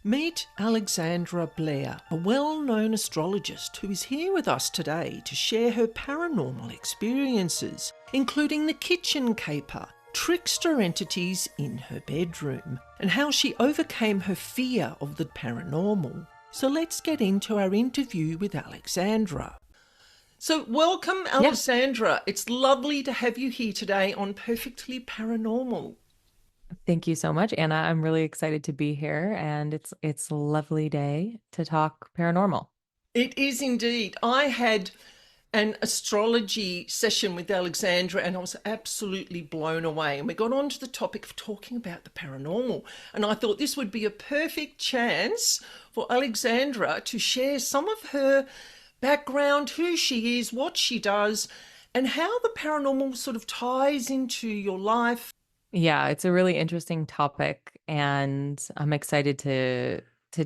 Meet Alexandra Blair, a well-known astrologist who is here with us today to share her paranormal experiences, including the kitchen caper, trickster entities in her bedroom, and how she overcame her fear of the paranormal. So let's get into our interview with Alexandra. So welcome, Yeah, Alexandra. It's lovely to have you here today on Perfectly Paranormal. thank you so much, Anna. I'm really excited to be here, and it's a lovely day to talk paranormal. It is indeed. I had an astrology session with Alexandra and I was absolutely blown away. And we got on to the topic of talking about the paranormal. And I thought this would be a perfect chance for Alexandra to share some of her background, who she is, what she does, and how the paranormal sort of ties into your life. Yeah, it's a really interesting topic, and I'm excited to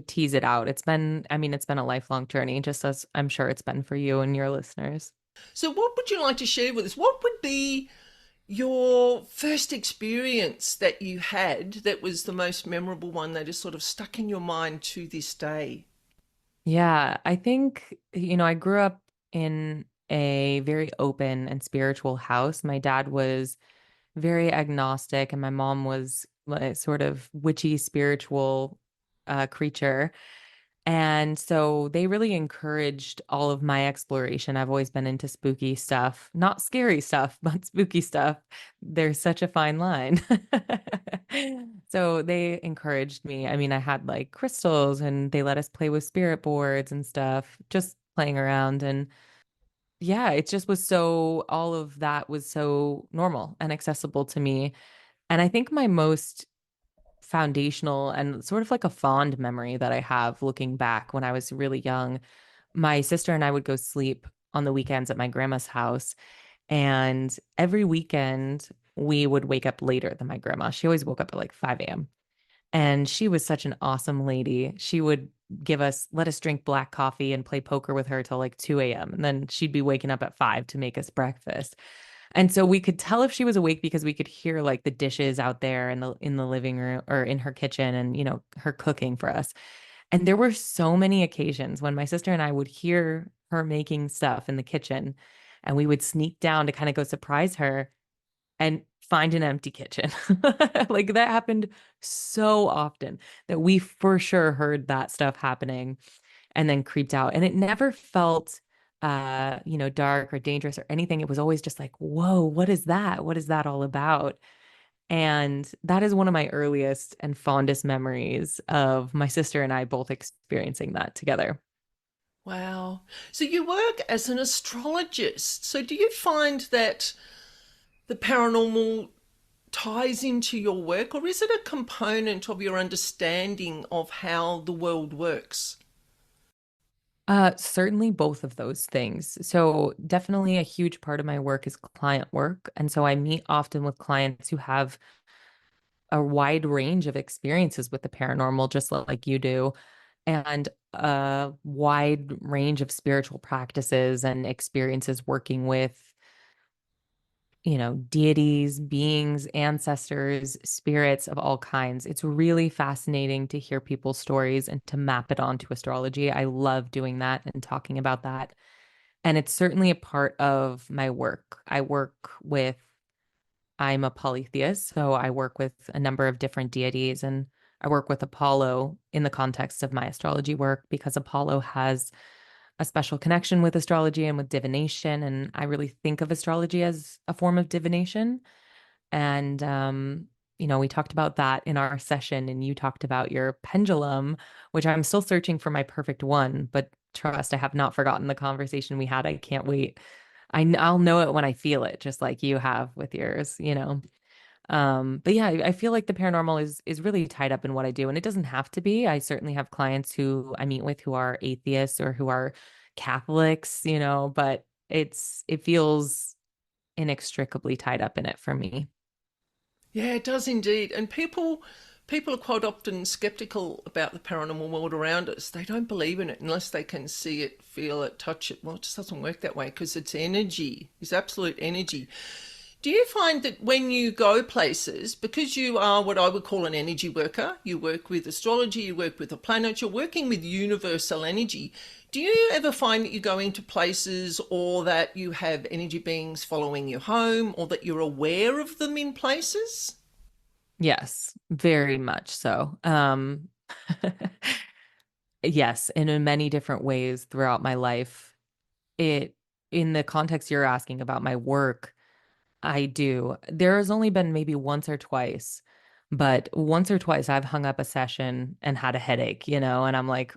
tease it out. It's been a lifelong journey, just as I'm sure it's been for you and your listeners. So, what would you like to share with us? What would be your first experience that you had that was the most memorable one that is sort of stuck in your mind to this day? Yeah, I think, I grew up in a very open and spiritual house. My dad was very agnostic, and my mom was a sort of witchy spiritual creature. And so they really encouraged all of my exploration. I've always been into spooky stuff, not scary stuff, but spooky stuff. There's such a fine line. So they encouraged me. I mean, I had like crystals and they let us play with spirit boards and stuff, just playing around. And yeah, it just was so, all of that was so normal and accessible to me. And I think my most foundational and sort of like a fond memory that I have looking back when I was really young, my sister and I would go sleep on the weekends at my grandma's house. And every weekend, we would wake up later than my grandma. She always woke up at like 5 a.m. And she was such an awesome lady. She would let us drink black coffee and play poker with her till like 2 a.m. And then she'd be waking up at 5 to make us breakfast. And so we could tell if she was awake because we could hear like the dishes out there in the living room or in her kitchen and her cooking for us. And there were so many occasions when my sister and I would hear her making stuff in the kitchen and we would sneak down to kind of go surprise her and find an empty kitchen. Like that happened so often that we for sure heard that stuff happening and then creeped out. And it never felt dark or dangerous or anything. It was always just like, whoa, what is that? What is that all about? And that is one of my earliest and fondest memories of my sister and I both experiencing that together. Wow. So you work as an astrologist. So do you find that the paranormal ties into your work, or is it a component of your understanding of how the world works? Certainly both of those things. So definitely a huge part of my work is client work. And so I meet often with clients who have a wide range of experiences with the paranormal, just like you do, and a wide range of spiritual practices and experiences working with, deities, beings, ancestors, spirits of all kinds. It's really fascinating to hear people's stories and to map it onto astrology. I love doing that and talking about that. And it's certainly a part of my work. I'm a polytheist, so I work with a number of different deities, and I work with Apollo in the context of my astrology work because Apollo has a special connection with astrology and with divination. And I really think of astrology as a form of divination. And, we talked about that in our session, and you talked about your pendulum, which I'm still searching for my perfect one. But trust, I have not forgotten the conversation we had. I can't wait. I'll know it when I feel it, just like you have with yours. But yeah, I feel like the paranormal is really tied up in what I do, and it doesn't have to be. I certainly have clients who I meet with who are atheists or who are Catholics, but it feels inextricably tied up in it for me. Yeah, it does indeed. And people are quite often skeptical about the paranormal world around us. They don't believe in it unless they can see it, feel it, touch it. Well, it just doesn't work that way because it's energy. It's absolute energy. Do you find that when you go places, because you are what I would call an energy worker, you work with astrology, you work with the planet, you're working with universal energy, do you ever find that you go into places or that you have energy beings following you home or that you're aware of them in places? Yes, very much so. Yes, and in many different ways throughout my life. It, in the context you're asking about my work, I do. There has only been maybe once or twice, but once or twice I've hung up a session and had a headache, and I'm like,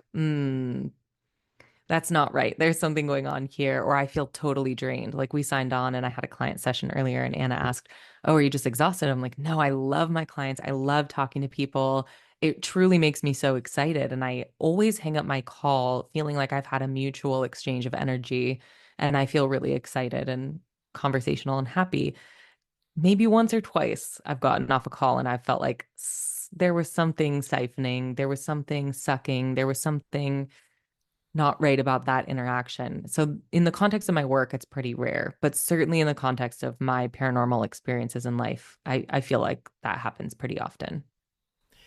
that's not right. There's something going on here, or I feel totally drained. Like we signed on and I had a client session earlier, and Anna asked, "Oh, are you just exhausted?" I'm like, "No, I love my clients. I love talking to people. It truly makes me so excited." And I always hang up my call feeling like I've had a mutual exchange of energy and I feel really excited and conversational and happy. Maybe once or twice I've gotten off a call and I felt like there was something siphoning, there was something sucking, there was something not right about that interaction. So in the context of my work, it's pretty rare, but certainly in the context of my paranormal experiences in life, I feel like that happens pretty often.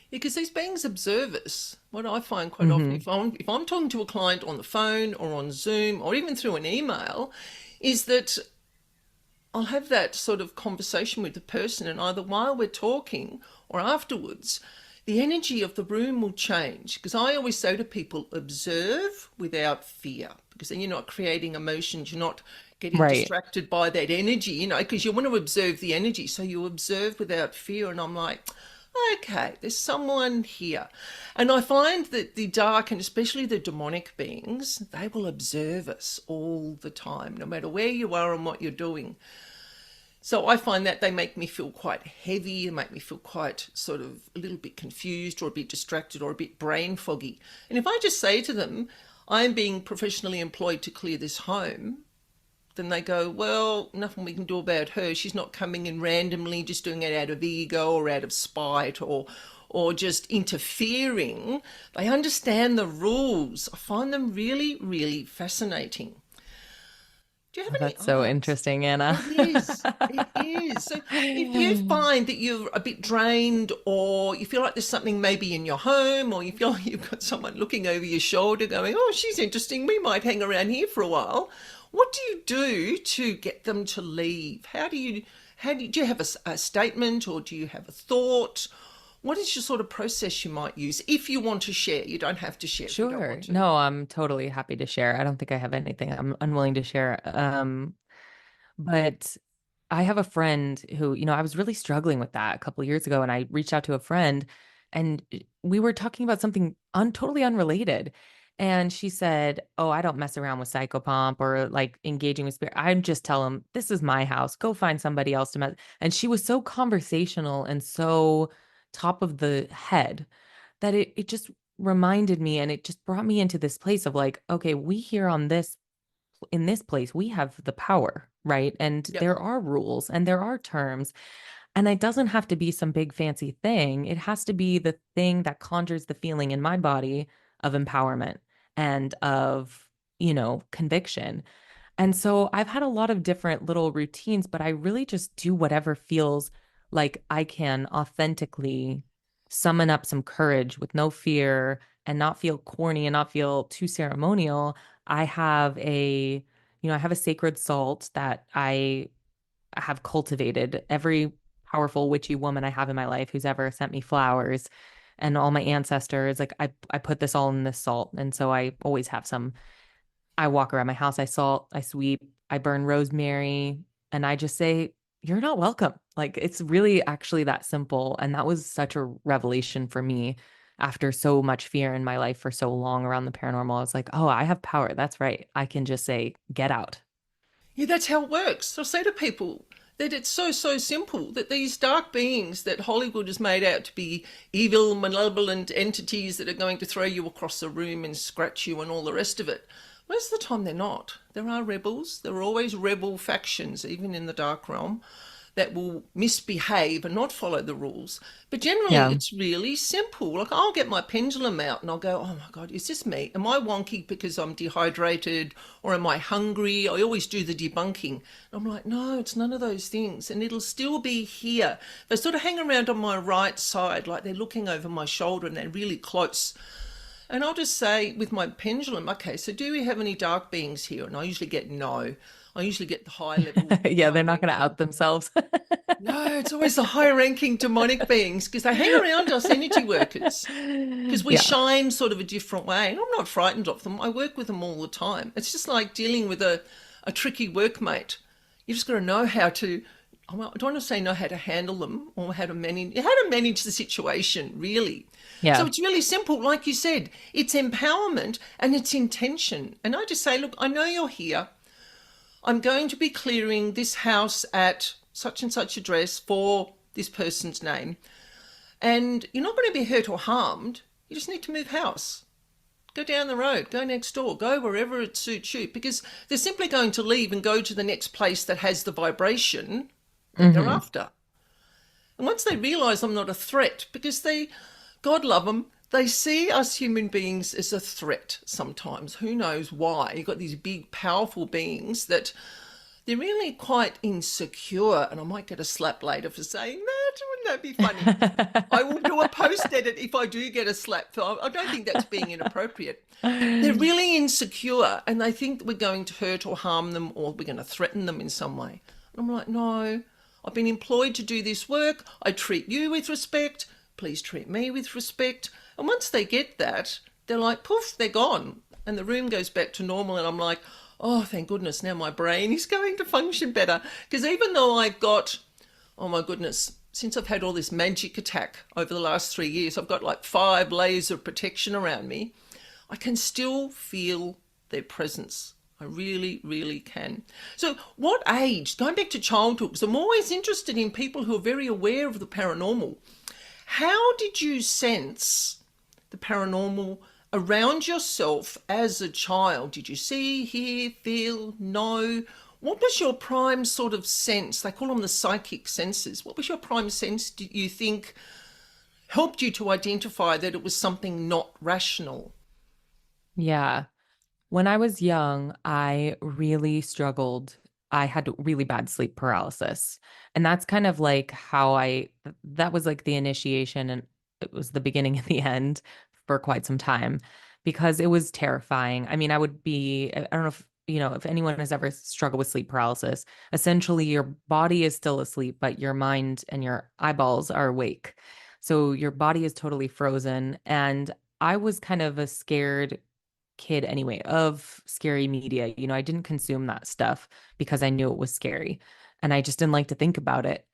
Because these beings observe us. What I find quite often, Hmm. if I'm talking to a client on the phone or on Zoom or even through an email, is that I'll have that sort of conversation with the person, and either while we're talking or afterwards, the energy of the room will change. Because I always say to people, observe without fear, because then you're not creating emotions, you're not getting Right. distracted by that energy, because you want to observe the energy. So you observe without fear. And I'm like, okay, there's someone here. And I find that the dark and especially the demonic beings, they will observe us all the time, no matter where you are and what you're doing. So I find that they make me feel quite heavy, they make me feel quite sort of a little bit confused or a bit distracted or a bit brain foggy. And if I just say to them, I'm being professionally employed to clear this home, then they go, well, nothing we can do about her. She's not coming in randomly, just doing it out of ego or out of spite or just interfering. They understand the rules. I find them really, really fascinating. Do you have Oh, any that's so answers? interesting, Anna. It is. It is. So if you find that you're a bit drained or you feel like there's something maybe in your home or you feel like you've got someone looking over your shoulder going, oh, she's interesting, we might hang around here for a while, what do you do to get them to leave? Do you have a statement or do you have a thought? What is your sort of process you might use if you want to share? You don't have to share if you don't Sure. want to. No, I'm totally happy to share. I don't think I have anything I'm unwilling to share. But I have a friend who, I was really struggling with that a couple of years ago, and I reached out to a friend, and we were talking about something totally unrelated. And she said, "Oh, I don't mess around with psychopomp or like engaging with spirit. I just tell them this is my house. Go find somebody else to mess." And she was so conversational and so top of the head that it just reminded me, and it just brought me into this place of like, okay, we here on this in this place, we have the power, right? And Yep. there are rules and there are terms. And it doesn't have to be some big fancy thing. It has to be the thing that conjures the feeling in my body of empowerment and of, conviction. And so I've had a lot of different little routines, but I really just do whatever feels like I can authentically summon up some courage with no fear and not feel corny and not feel too ceremonial. I have I have a sacred salt that I have cultivated. Every powerful witchy woman I have in my life who's ever sent me flowers and all my ancestors, like I put this all in this salt. And so I always have some. I walk around my house, I salt, I sweep, I burn rosemary, and I just say, "You're not welcome." Like it's really actually that simple. And that was such a revelation for me after so much fear in my life for so long around the paranormal. I was like, oh, I have power. That's right. I can just say, get out. Yeah, that's how it works. So I say to people that it's so, so simple that these dark beings that Hollywood has made out to be evil, malevolent entities that are going to throw you across the room and scratch you and all the rest of it, most of the time they're not. There are rebels. There are always rebel factions, even in the dark realm. that will misbehave and not follow the rules. But generally, Yeah. it's really simple. Like, I'll get my pendulum out and I'll go, oh my God, is this me? Am I wonky because I'm dehydrated, or am I hungry? I always do the debunking. I'm like, no, it's none of those things. And it'll still be here. They sort of hang around on my right side, like they're looking over my shoulder and they're really close. And I'll just say with my pendulum, okay, so do we have any dark beings here? And I usually get no. I usually get the high level, Yeah, high they're not going to ranking. out themselves. No, it's always the high ranking demonic beings because they hang around us energy workers because we Yeah. shine sort of a different way. And I'm not frightened of them. I work with them all the time. It's just like dealing with a tricky workmate. You just got to know how to, I don't want to say know how to handle them or how to manage the situation, really. So Yeah. it's really simple. Like you said, it's empowerment and it's intention. And I just say, look, I know you're here. I'm going to be clearing this house at such and such address for this person's name. And you're not going to be hurt or harmed. You just need to move house. Go down the road, go next door, go wherever it suits you, because they're simply going to leave and go to the next place that has the vibration that they're Hmm. after. And once they realize I'm not a threat, because God love them, they see us human beings as a threat sometimes. Who knows why? You've got these big, powerful beings that they're really quite insecure. And I might get a slap later for saying that. Wouldn't that be funny? I will do a post edit if I do get a slap. I don't think that's being inappropriate. They're really insecure and they think that we're going to hurt or harm them or we're going to threaten them in some way. And I'm like, no, I've been employed to do this work. I treat you with respect. Please treat me with respect. And once they get that, they're like, poof, they're gone. And the room goes back to normal. And I'm like, oh, thank goodness, now my brain is going to function better. Because even though I've got, oh my goodness, since I've had all this magic attack over the last 3 years, I've got like 5 layers of protection around me. I can still feel their presence. I really, really can. So, what age, going back to childhood, because I'm always interested in people who are very aware of the paranormal. How did you sense the paranormal around yourself as a child? Did you see, hear, feel, know? What was your prime sort of sense? They call them the psychic senses. What was your prime sense, do you think, helped you to identify that it was something not rational? Yeah. When I was young, I really struggled. I had really bad sleep paralysis. And that's kind of like that was like the initiation, and it was the beginning and the end for quite some time because it was terrifying. I mean, I don't know if, if anyone has ever struggled with sleep paralysis. Essentially, your body is still asleep, but your mind and your eyeballs are awake. So your body is totally frozen. And I was kind of a scared kid anyway of scary media. I didn't consume that stuff because I knew it was scary and I just didn't like to think about it.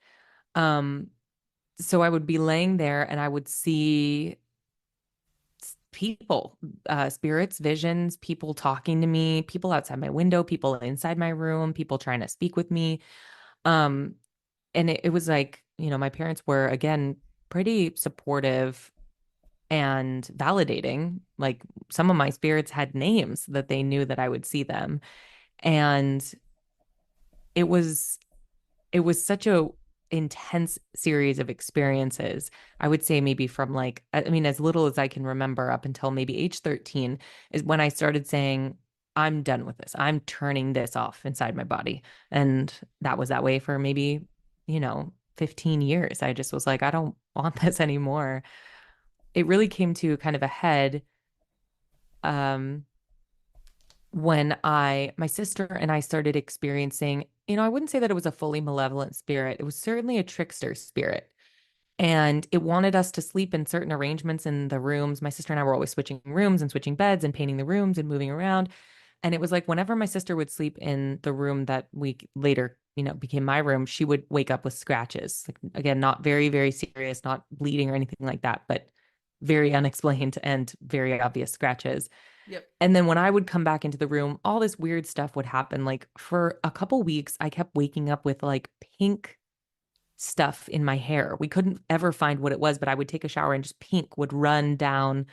Um, so I would be laying there and I would see people, spirits, visions, people talking to me, people outside my window, people inside my room, people trying to speak with me. Um, and it was like, my parents were again pretty supportive and validating. Like some of my spirits had names that they knew that I would see them. And it was it was such a intense series of experiences. I would say maybe from like, I mean, as little as I can remember up until maybe age 13 is when I started saying, I'm done with this. I'm turning this off inside my body. And that was that way for maybe, 15 years. I just was like, I don't want this anymore. It really came to kind of a head um when my sister and I started experiencing, I wouldn't say that it was a fully malevolent spirit. It was certainly a trickster spirit. And it wanted us to sleep in certain arrangements in the rooms. My sister and I were always switching rooms and switching beds and painting the rooms and moving around. And it was like whenever my sister would sleep in the room that we later, became my room, she would wake up with scratches. Like again, not very, very serious, not bleeding or anything like that, but very unexplained and very obvious scratches. Yep. And then when I would come back into the room, all this weird stuff would happen. Like for a couple weeks, I kept waking up with like pink stuff in my hair. We couldn't ever find what it was, but I would take a shower and just pink would run down.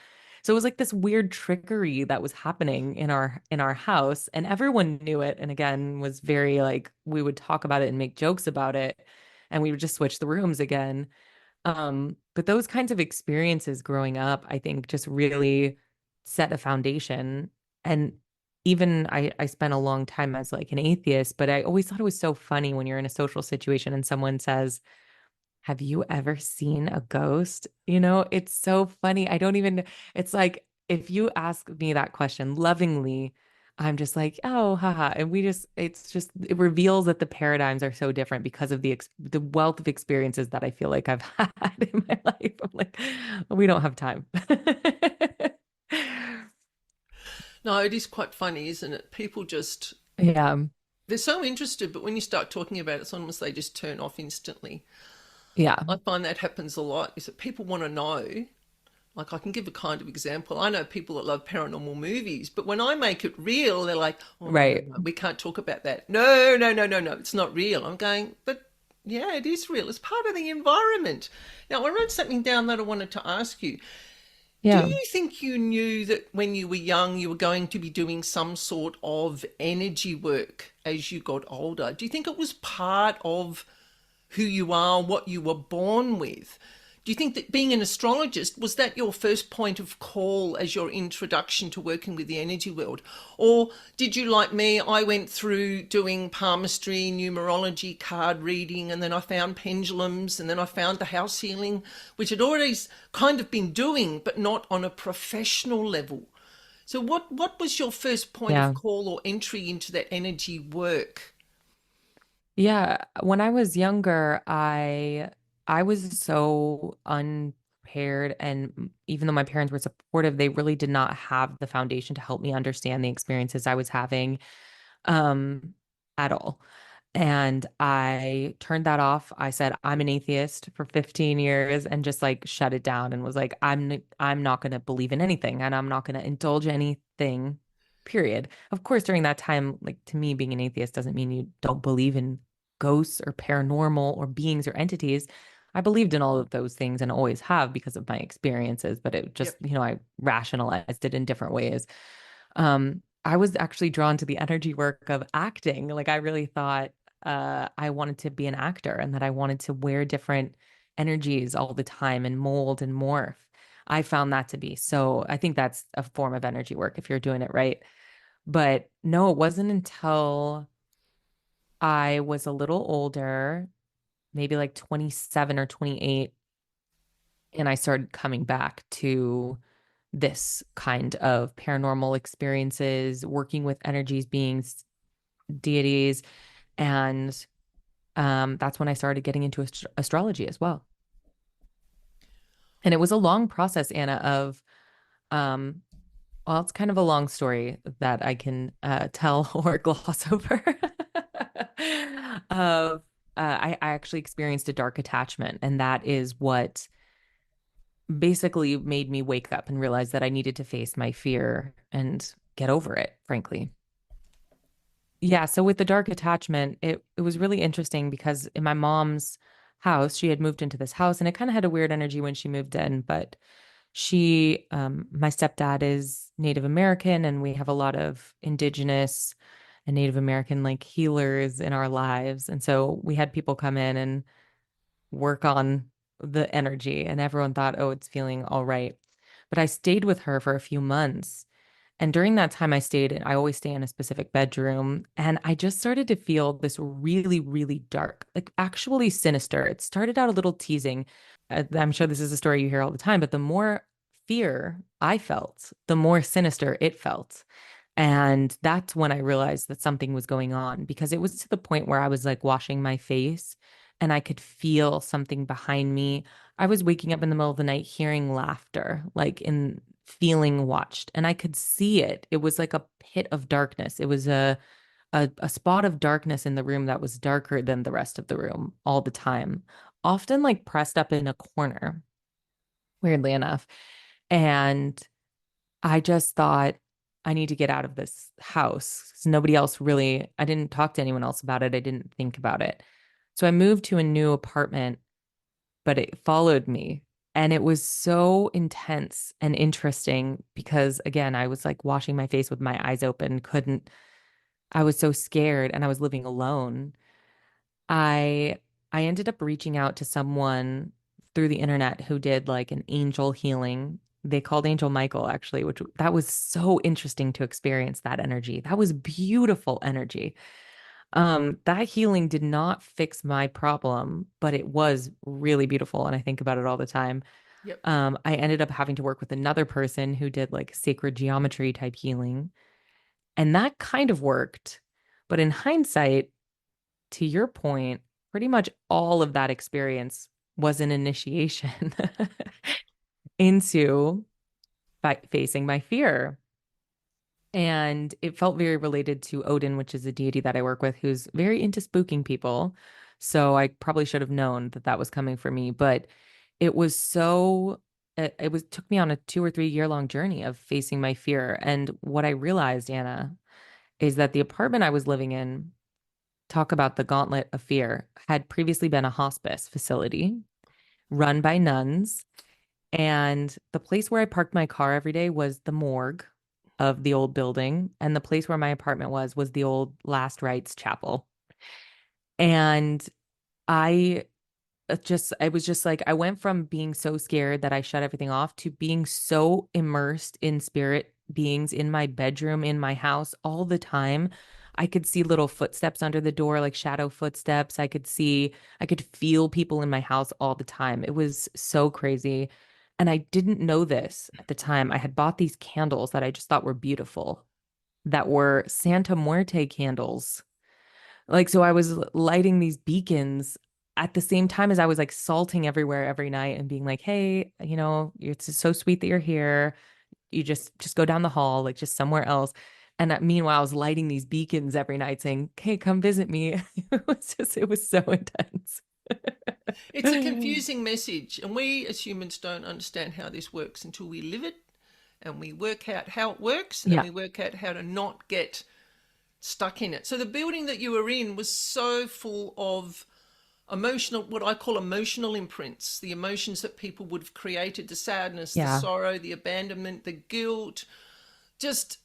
So it was like this weird trickery that was happening in our house, and everyone knew it. And again, was very like we would talk about it and make jokes about it. and we would just switch the rooms again. But those kinds of experiences growing up, I think just really set a foundation. And even I spent a long time as like an atheist, but I always thought it was so funny when you're in a social situation and someone says, have you ever seen a ghost? You know, it's so funny. I don't even, it's like if you ask me that question lovingly, I'm just like, oh, haha. And we just, it's just, it reveals that the paradigms are so different because of the wealth of experiences that I feel like I've had in my life. I'm like, we don't have time. No, it is quite funny, isn't it? People just, Yeah. they're so interested, but when you start talking about it, it's almost they just turn off instantly. Yeah. I find that happens a lot, is that people want to know. Like, I can give a kind of example. I know people that love paranormal movies, but when I make it real, they're like, oh, no, no, Right. no, we can't talk about that. No, no, no, no, no, it's not real. I'm going, but yeah, it is real. It's part of the environment. Now, I wrote something down that I wanted to ask you. Do Yeah. you think you knew that when you were young, you were going to be doing some sort of energy work as you got older? Do you think it was part of who you are, what you were born with? Do you think that being an astrologist, was that your first point of call as your introduction to working with the energy world? Or did you, like me, I went through doing palmistry, numerology, card reading, and then I found pendulums, and then I found the house healing, which I'd always kind of been doing, but not on a professional level. So what was your first point of Yeah. call or entry into that energy work? Yeah, when I was younger, I was so unprepared, and even though my parents were supportive, they really did not have the foundation to help me understand the experiences I was having um at all. And I turned that off. I said I'm an atheist for 15 years and just like shut it down and was like I'm not going to believe in anything and I'm not going to indulge anything. Period. Of course, during that time, like to me, being an atheist doesn't mean you don't believe in ghosts or paranormal or beings or entities. I believed in all of those things and always have because of my experiences, but it just, Yep. I rationalized it in different ways. I was actually drawn to the energy work of acting. Like I really thought I wanted to be an actor and that I wanted to wear different energies all the time and mold and morph. I found that to be so, I think that's a form of energy work if you're doing it right. But no, it wasn't until I was a little older, maybe like 27 or 28, and I started coming back to this kind of paranormal experiences, working with energies, beings, deities, and that's when I started getting into astrology as well. And it was a long process, Anna, of um, well, it's kind of a long story that I can tell or gloss over. Of I actually experienced a dark attachment, and that is what basically made me wake up and realize that I needed to face my fear and get over it, frankly. Yeah, so with the dark attachment, it was really interesting because in my mom's house, she had moved into this house and it kind of had a weird energy when she moved in, but my stepdad is Native American and we have a lot of indigenous and Native American like healers in our lives. And so we had people come in and work on the energy and everyone thought, oh, it's feeling all right. But I stayed with her for a few months. And during that time I stayed, I always stay in a specific bedroom. And I just started to feel this really, really dark, like actually sinister. It started out a little teasing. I'm sure this is a story you hear all the time, but the more fear I felt, the more sinister it felt. And that's when I realized that something was going on because it was to the point where I was like washing my face and I could feel something behind me. I was waking up in the middle of the night hearing laughter, like in feeling watched, and I could see it. It was like a pit of darkness. It was a spot of darkness in the room that was darker than the rest of the room all the time, often like pressed up in a corner, weirdly enough. And I just thought, I need to get out of this house. 'Cause nobody else really, I didn't talk to anyone else about it. I didn't think about it. So I moved to a new apartment, but it followed me. And it was so intense and interesting because, again, I was like washing my face with my eyes open, couldn't, I was so scared and I was living alone. I I ended up reaching out to someone through the internet who did like an angel healing. They called Angel Michael, actually, which that was so interesting to experience that energy. That was beautiful energy. That healing did not fix my problem, but it was really beautiful. And I think about it all the time. Yep. I ended up having to work with another person who did like sacred geometry type healing, and that kind of worked. But in hindsight, to your point, pretty much all of that experience was an initiation into facing my fear. And it felt very related to Odin, which is a deity that I work with who's very into spooking people. So I probably should have known that that was coming for me. But it was so, it was took me on a 2 or 3 year long journey of facing my fear. And what I realized, Anna, is that the apartment I was living in, talk about the gauntlet of fear, had previously been a hospice facility run by nuns. And the place where I parked my car every day was the morgue of the old building. And the place where my apartment was the old Last Rites chapel. And I I was just like, I went from being so scared that I shut everything off to being so immersed in spirit beings in my bedroom, in my house all the time. I could see little footsteps under the door, like shadow footsteps. I could feel people in my house all the time. It was so crazy. And I didn't know this at the time. I had bought these candles that I just thought were beautiful, that were Santa Muerte candles. Like, so I was lighting these beacons at the same time as I was like salting everywhere every night and being like, hey, it's so sweet that you're here. You just go down the hall, like just somewhere else. And meanwhile, I was lighting these beacons every night saying, hey, come visit me. It was so intense. It's a confusing message, and we as humans don't understand how this works until we live it and we work out how it works, and then Yeah. we work out how to not get stuck in it. So the building that you were in was so full of emotional, what I call emotional imprints, the emotions that people would have created, the sadness, the Yeah. sorrow, the abandonment, the guilt, just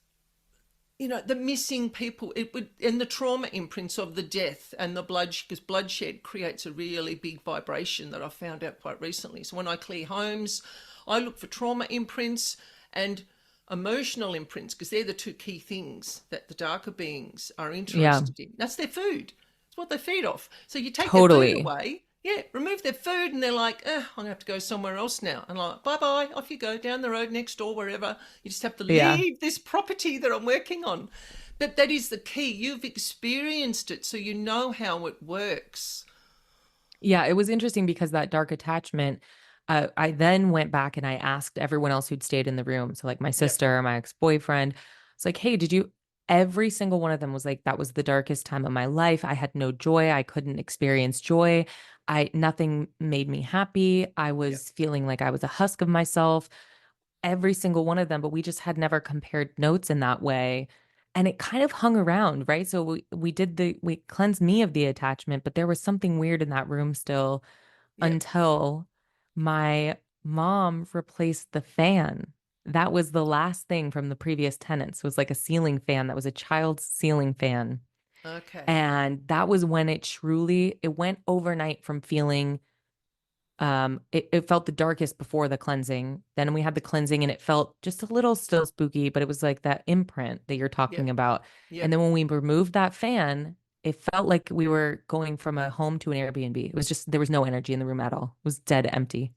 the missing people. It would, and the trauma imprints of the death and the blood, because bloodshed creates a really big vibration that I found out quite recently. So when I clear homes, I look for trauma imprints and emotional imprints, because they're the two key things that the darker beings are Yeah. interested in. That's their food. It's what they feed off. So you take their food Totally. away, yeah, remove their food, and they're like, I'm going to have to go somewhere else now. And I'm like, bye bye, off you go, down the road, next door, wherever. You just have to Yeah. leave this property that I'm working on. But that is the key. You've experienced it, so you know how it works. Yeah, it was interesting because that dark attachment, I then went back and I asked everyone else who'd stayed in the room. So, like my Yep, sister, my ex-boyfriend, it's like, hey, did you? Every single one of them was like, that was the darkest time of my life. I had no joy. I couldn't experience joy. Nothing made me happy. I yep, was feeling like I was a husk of myself, every single one of them, but we just had never compared notes in that way. And it kind of hung around, right? So we cleansed me of the attachment, but there was something weird in that room still yep. until my mom replaced the fan. That was the last thing from the previous tenants. It was like a ceiling fan that was a child's ceiling fan. Okay. And that was when it went overnight from feeling it felt the darkest before the cleansing. Then we had the cleansing and it felt just a little still spooky, but it was like that imprint that you're talking Yep, about. And yep. then when we removed that fan, it felt like we were going from a home to an Airbnb. It was just there was no energy in the room at all. It was dead empty.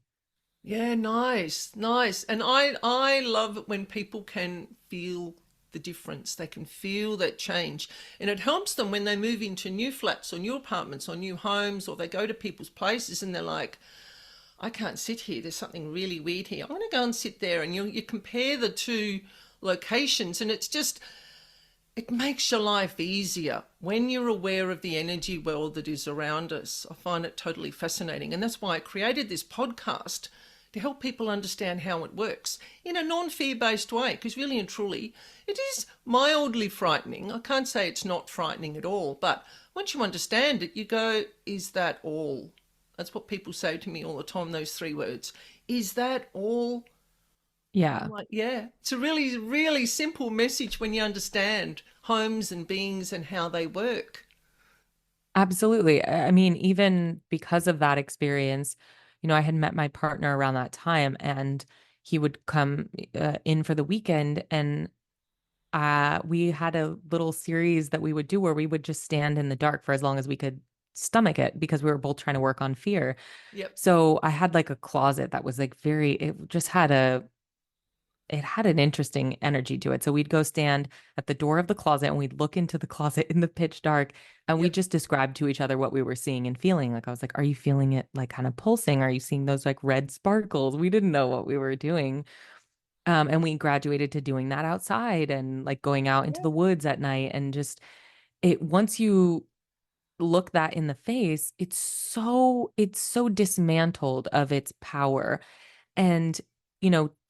Yeah, nice, nice. And I love it when people can feel the difference. They can feel that change. And it helps them when they move into new flats or new apartments or new homes, or they go to people's places and they're like, I can't sit here. There's something really weird here. I'm going to go and sit there. And you compare the two locations, and it makes your life easier when you're aware of the energy world that is around us. I find it totally fascinating. And that's why I created this podcast, to help people understand how it works in a non-fear based way. Because really and truly, it is mildly frightening. I can't say it's not frightening at all. But once you understand it, you go, is that all? That's what people say to me all the time, those three words. Is that all? I'm Yeah. like, yeah, it's a really, really simple message when you understand homes and beings and how they work. Absolutely. I mean, even because of that experience, I had met my partner around that time, and he would come in for the weekend, and we had a little series that we would do where we would just stand in the dark for as long as we could stomach it, because we were both trying to work on fear. Yep. So I had like a closet that was like it just had it had an interesting energy to it. So we'd go stand at the door of the closet and we'd look into the closet in the pitch dark, and we Yep. just described to each other what we were seeing and feeling. Like I was like, "Are you feeling it like kind of pulsing? Are you seeing those like red sparkles?" We didn't know what we were doing. And we graduated to doing that outside and like going out into Yeah. the woods at night, and just it once you look that in the face, it's so dismantled of its power. And,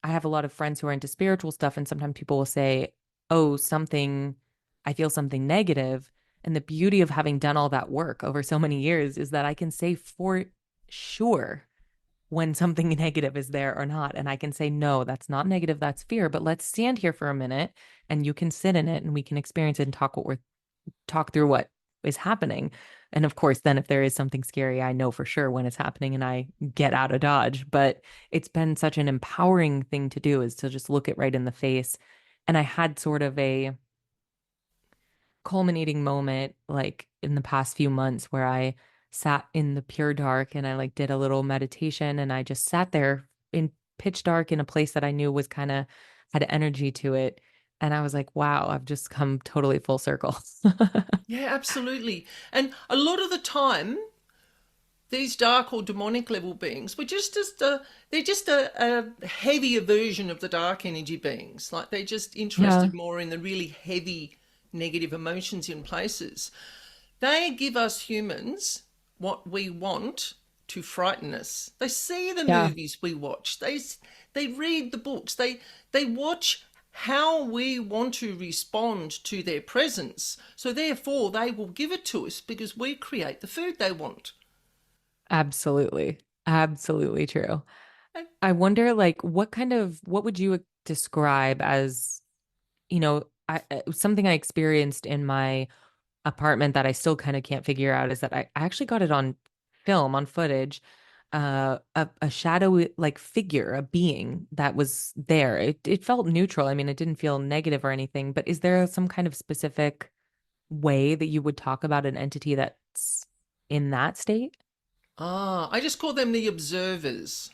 I have a lot of friends who are into spiritual stuff, and sometimes people will say, "Oh, I feel something negative." And the beauty of having done all that work over so many years is that I can say for sure when something negative is there or not. And I can say, "No, that's not negative, that's fear. But let's stand here for a minute and you can sit in it and we can experience it and talk through what is happening." And of course, then if there is something scary, I know for sure when it's happening and I get out of Dodge. But it's been such an empowering thing to do, is to just look it right in the face. And I had sort of a culminating moment like in the past few months where I sat in the pure dark and I like did a little meditation, and I just sat there in pitch dark in a place that I knew was kind of had energy to it. And I was like, wow, I've just come totally full circle. Yeah, absolutely. And a lot of the time, these dark or demonic level beings were they're just a heavier version of the dark energy beings. Like they're just Yeah, interested more in the really heavy negative emotions in places. They give us humans what we want to frighten us. They see the yeah. movies we watch. They read the books. They watch how we want to respond to their presence. So therefore they will give it to us because we create the food they want. Absolutely. Absolutely true. And I wonder, like, what would you describe as, something I experienced in my apartment that I still kind of can't figure out is that I actually got it on film, on footage, a shadowy like figure, a being that was there. It felt neutral. I mean, it didn't feel negative or anything, but is there some kind of specific way that you would talk about an entity that's in that state? I just call them the observers.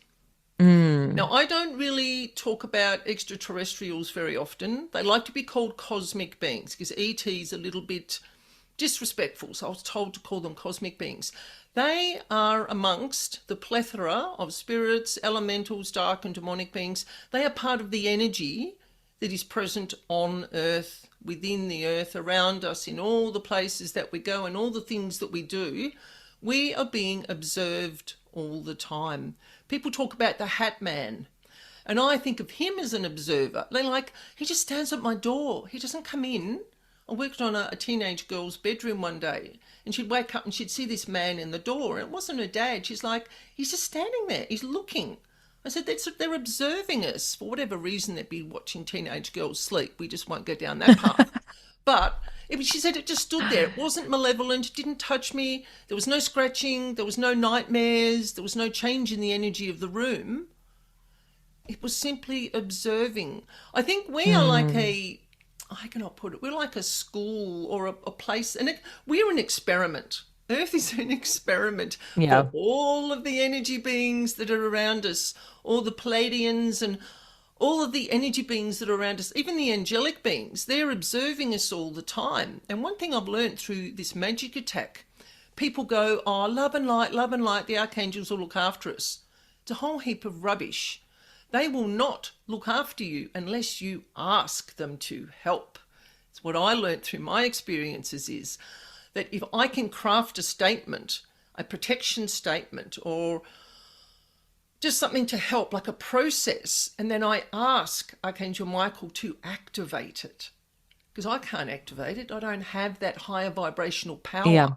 Now, Mm, I don't really talk about extraterrestrials very often. They like to be called cosmic beings because ET is a little bit disrespectful, so I was told to call them cosmic beings. They are amongst the plethora of spirits, elementals, dark and demonic beings. They are part of the energy that is present on Earth, within the Earth, around us, in all the places that we go and all the things that we do. We are being observed all the time. People talk about the Hat Man, and I think of him as an observer. They're like, he just stands at my door. He doesn't come in. I worked on a teenage girl's bedroom one day, and she'd wake up and she'd see this man in the door, and it wasn't her dad. She's like, he's just standing there. He's looking. I said, they're observing us. For whatever reason, they'd be watching teenage girls sleep. We just won't go down that path. But she said it just stood there. It wasn't malevolent. It didn't touch me. There was no scratching. There was no nightmares. There was no change in the energy of the room. It was simply observing. I think we are like mm, I cannot put it, we're like a school or a place, and we're an experiment. Earth is an experiment for yeah. all of the energy beings that are around us, all the Pleiadians and all of the energy beings that are around us, even the angelic beings. They're observing us all the time. And one thing I've learned through this magic attack, people go, oh, love and light, the archangels will look after us. It's a whole heap of rubbish. They will not look after you unless you ask them to help. It's what I learned through my experiences is that if I can craft a statement, a protection statement, or just something to help, like a process, and then I ask Archangel Michael to activate it, because I can't activate it. I don't have that higher vibrational power Yeah.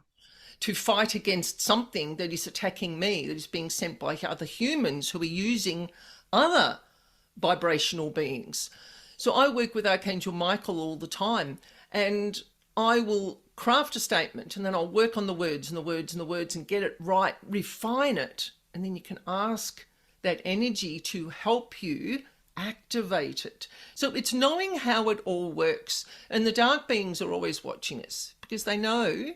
to fight against something that is attacking me, that is being sent by other humans who are using other vibrational beings. So I work with Archangel Michael all the time, and I will craft a statement, and then I'll work on the words and the words and the words and get it right, refine it, and then you can ask that energy to help you activate it. So it's knowing how it all works. And the dark beings are always watching us because they know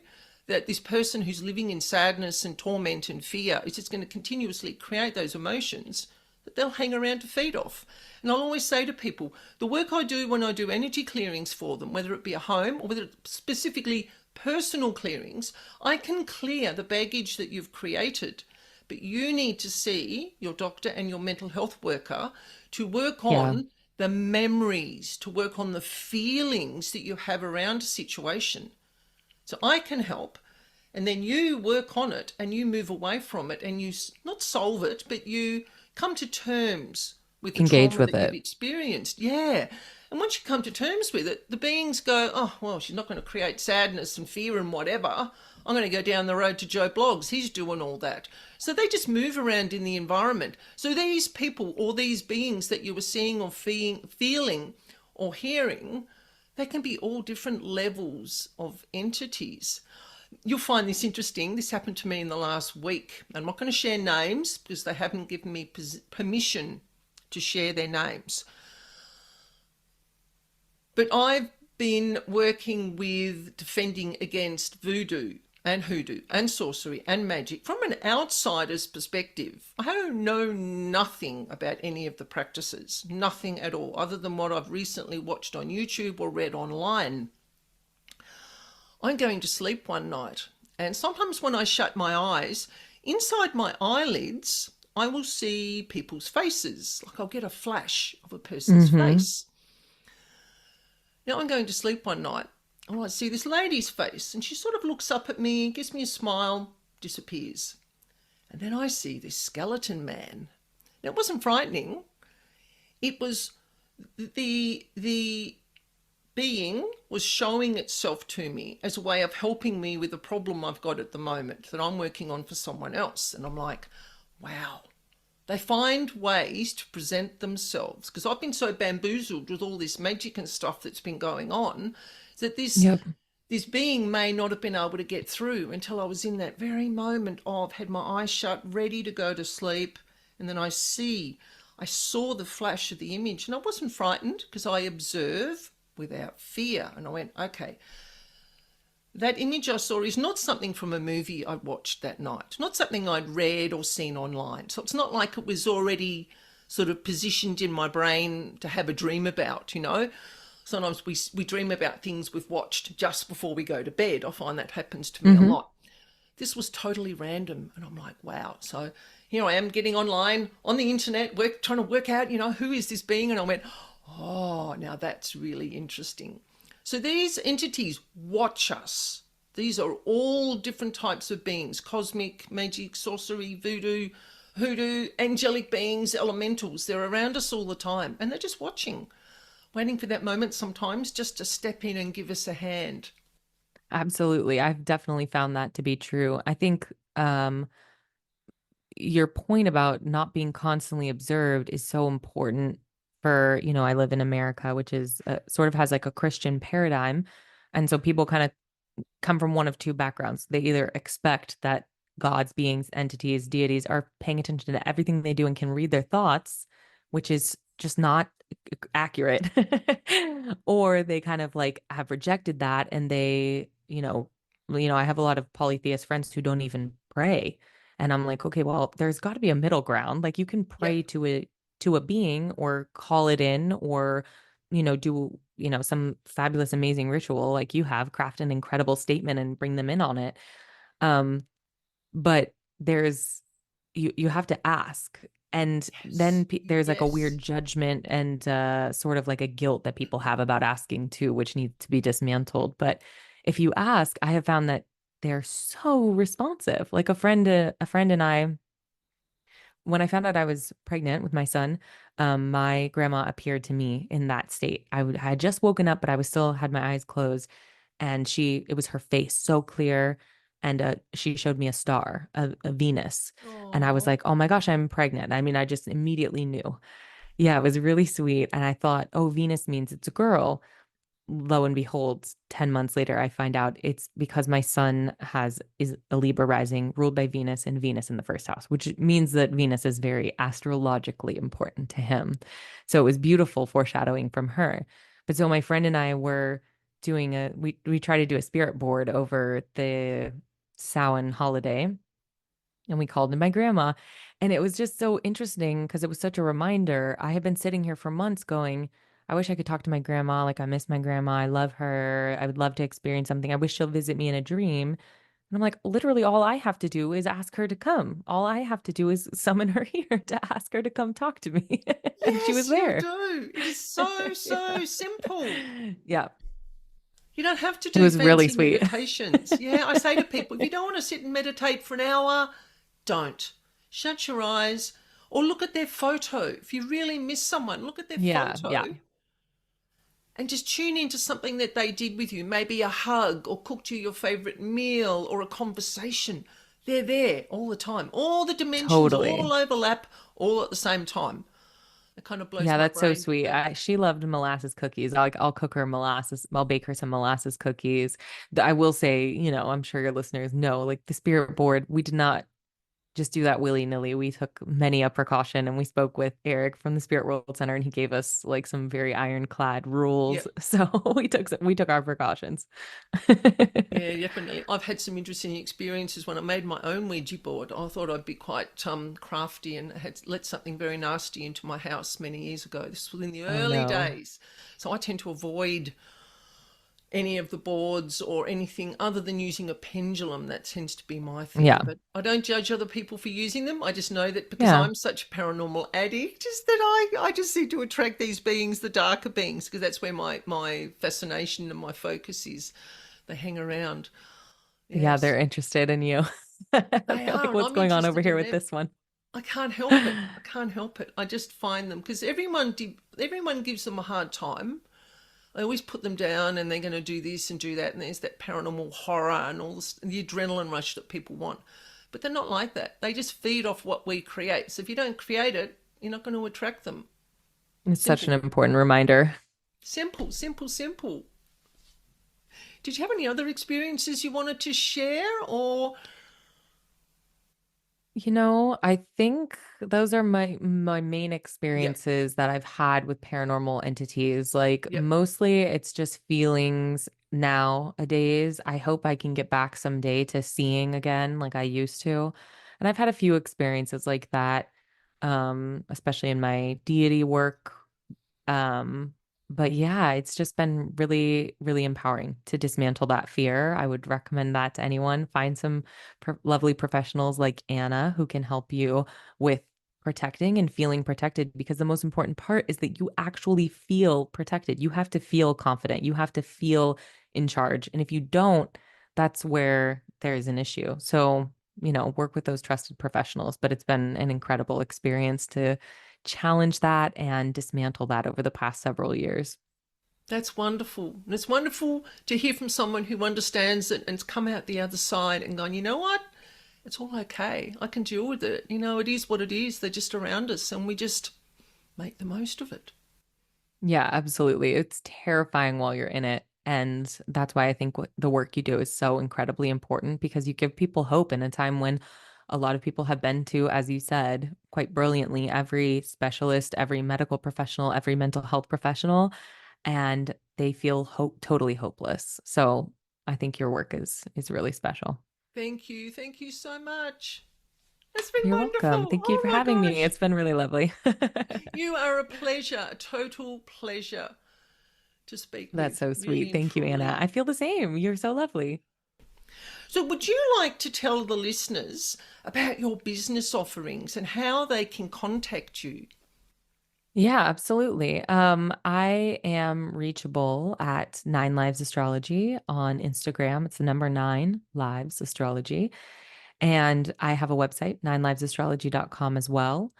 that this person who's living in sadness and torment and fear is just going to continuously create those emotions that they'll hang around to feed off. And I'll always say to people, the work I do when I do energy clearings for them, whether it be a home or whether it's specifically personal clearings, I can clear the baggage that you've created. But you need to see your doctor and your mental health worker to work Yeah. on the memories, to work on the feelings that you have around a situation. So I can help, and then you work on it and you move away from it and you not solve it, but you come to terms with the Engage trauma with that you've it. experienced. Yeah. And once you come to terms with it, the beings go, oh, well, she's not going to create sadness and fear and whatever. I'm going to go down the road to Joe Bloggs. He's doing all that. So they just move around in the environment. So these people or these beings that you were seeing or feeling or hearing, they can be all different levels of entities. You'll find this interesting. This happened to me in the last week. I'm not going to share names because they haven't given me permission to share their names. But I've been working with defending against voodoo and hoodoo and sorcery and magic from an outsider's perspective. I know nothing about any of the practices, nothing at all, other than what I've recently watched on YouTube or read online. I'm going to sleep one night, and sometimes when I shut my eyes, inside my eyelids, I will see people's faces. Like I'll get a flash of a person's Mm-hmm. face. Now I'm going to sleep one night and I see this lady's face, and she sort of looks up at me, gives me a smile, disappears. And then I see this skeleton man. Now it wasn't frightening. It was the being was showing itself to me as a way of helping me with a problem I've got at the moment that I'm working on for someone else. And I'm like, wow, they find ways to present themselves, because I've been so bamboozled with all this magic and stuff that's been going on that Yep. this being may not have been able to get through until I was in that very moment of had my eyes shut, ready to go to sleep. And then I saw the flash of the image, and I wasn't frightened because I observe without fear. And I went, okay, that image I saw is not something from a movie I watched that night, not something I'd read or seen online. So it's not like it was already sort of positioned in my brain to have a dream about, you know. Sometimes we dream about things we've watched just before we go to bed. I find that happens to me a Mm-hmm. lot. This was totally random, and I'm like, wow. So here I am getting online on the internet, trying to work out, you know, who is this being? And I went, oh, now that's really interesting. So these entities watch us. These are all different types of beings: cosmic, magic, sorcery, voodoo, hoodoo, angelic beings, elementals. They're around us all the time, and they're just watching, waiting for that moment sometimes just to step in and give us a hand. Absolutely. I've definitely found that to be true. I think your point about not being constantly observed is so important for, I live in America, which is sort of has like a Christian paradigm. And so people kind of come from one of two backgrounds. They either expect that gods, beings, entities, deities are paying attention to everything they do and can read their thoughts, which is just not accurate. Or they kind of like have rejected that and I have a lot of polytheist friends who don't even pray. And I'm like, okay, well, there's got to be a middle ground. Like you can pray Yep. to a being or call it in or do some fabulous amazing ritual like you have, craft an incredible statement and bring them in on it. um but there's you have to ask, and then Yes. there's like a weird Yes. judgment and sort of like a guilt that people have about asking too, which needs to be dismantled. But if you ask, I have found that they're so responsive. Like a friend and I, when I found out I was pregnant with my son, my grandma appeared to me in that state. I had just woken up, but I was still had my eyes closed, and it was her face so clear, and she showed me a star, a Venus, and I was Oh, like, oh my gosh, I'm pregnant. I mean, I just immediately knew. Yeah, it was really sweet, and I thought, oh, Venus means it's a girl. lo and behold, 10 months later, I find out it's because my son is a Libra rising ruled by Venus and Venus in the first house, which means that Venus is very astrologically important to him. So it was beautiful foreshadowing from her. But so my friend and I were doing we try to do a spirit board over the Samhain holiday, and we called in my grandma. And it was just so interesting because it was such a reminder. I had been sitting here for months going, I wish I could talk to my grandma. Like, I miss my grandma. I love her. I would love to experience something. I wish she'll visit me in a dream. And I'm like, literally, all I have to do is ask her to come. All I have to do is summon her here to ask her to come talk to me. And she was Yes, you there. do. It is so, Yeah. so simple. Yeah. You don't have to It do was really fancy sweet. meditations. Yeah, I say to people, if you don't want to sit and meditate for an hour, don't. Shut your eyes or look at their photo. If you really miss someone, look at their Yeah. photo Yeah. and just tune into something that they did with you, maybe a hug or cooked you your favorite meal or a conversation. They're there all the time. All the dimensions Totally. all overlap all at the same time. It kind of blows Yeah, my that's so brain. sweet. But She loved molasses cookies. I'll cook her molasses. I'll bake her some molasses cookies. I will say, I'm sure your listeners know, like the spirit board, we did not just do that willy-nilly. We took many a precaution, and we spoke with Eric from the Spirit World Center, and he gave us like some very ironclad yeah, rules. So we took our precautions. yeah, definitely. I've had some interesting experiences when I made my own Ouija board. I thought I'd be quite crafty and had let something very nasty into my house many years ago. This was in the Oh early no. days. So I tend to avoid any of the boards or anything other than using a pendulum. That tends to be my thing. Yeah. But I don't judge other people for using them. I just know that because Yeah. I'm such a paranormal addict, is that I just seem to attract these beings, the darker beings, because that's where my fascination and my focus is. They hang around. Yeah, they're Yes, interested in you. they They're like, are, and what's I'm going on over interested here in with them. this one? I can't help it. I can't help it. I just find them because everyone gives them a hard time. I always put them down, and they're going to do this and do that, and there's that paranormal horror and all this, the adrenaline rush that people want. But they're not like that. They just feed off what we create. So if you don't create it, you're not going to attract them. It's such an Simple, important reminder. simple, simple, simple. Did you have any other experiences you wanted to share, or I think those are my main yeah, experiences that I've had with paranormal entities. Like yep. mostly it's just feelings nowadays. I hope I can get back someday to seeing again like I used to. And I've had a few experiences like that, especially in my deity work. Um, but yeah, it's just been really, really empowering to dismantle that fear. I would recommend that to anyone. Find some lovely professionals like Anna who can help you with protecting and feeling protected, because the most important part is that you actually feel protected. You have to feel confident. You have to feel in charge. And if you don't, that's where there is an issue. So, work with those trusted professionals. But it's been an incredible experience to challenge that and dismantle that over the past several years. That's wonderful. And it's wonderful to hear from someone who understands it and's come out the other side and gone, you know what? It's all okay. I can deal with it. It is what it is. They're just around us and we just make the most of it. Yeah, absolutely. It's terrifying while you're in it. And that's why I think the work you do is so incredibly important, because you give people hope in a time when a lot of people have been to, as you said, quite brilliantly, every specialist, every medical professional, every mental health professional, and they feel totally hopeless. So I think your work is really special. Thank you. Thank you so much. It's been You're welcome. wonderful. Thank you Oh for my having me. gosh. It's been really lovely. You are a pleasure, a total pleasure to speak That's with, so really sweet. and Thank you, Anna. truly. I feel the same. You're so lovely. So, would you like to tell the listeners about your business offerings and how they can contact you? Yeah, absolutely. I am reachable at Nine Lives Astrology on Instagram. It's the number nine lives astrology. And I have a website, ninelivesastrology.com as well.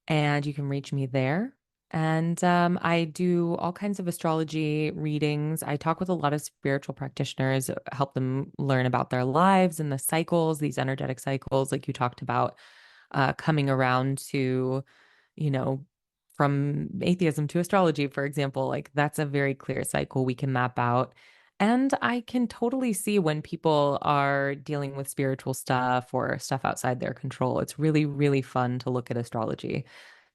And you can reach me there. And I do all kinds of astrology readings. I talk with a lot of spiritual practitioners, help them learn about their lives and the cycles, these energetic cycles, like you talked about, coming around to, you know, from atheism to astrology, for example, like that's a very clear cycle we can map out. And I can totally see when people are dealing with spiritual stuff or stuff outside their control. It's really, really fun to look at astrology.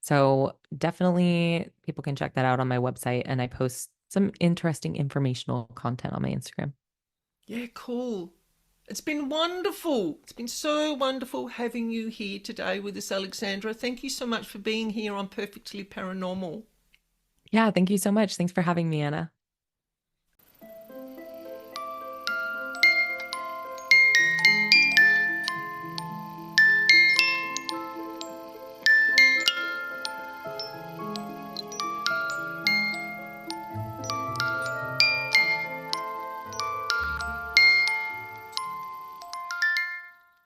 So definitely people can check that out on my website, and I post some interesting informational content on my Instagram. Yeah, cool. It's been wonderful. It's been so wonderful having you here today with us, Alexandra. Thank you so much for being here on Perfectly Paranormal. Yeah, thank you so much. Thanks for having me, Anna.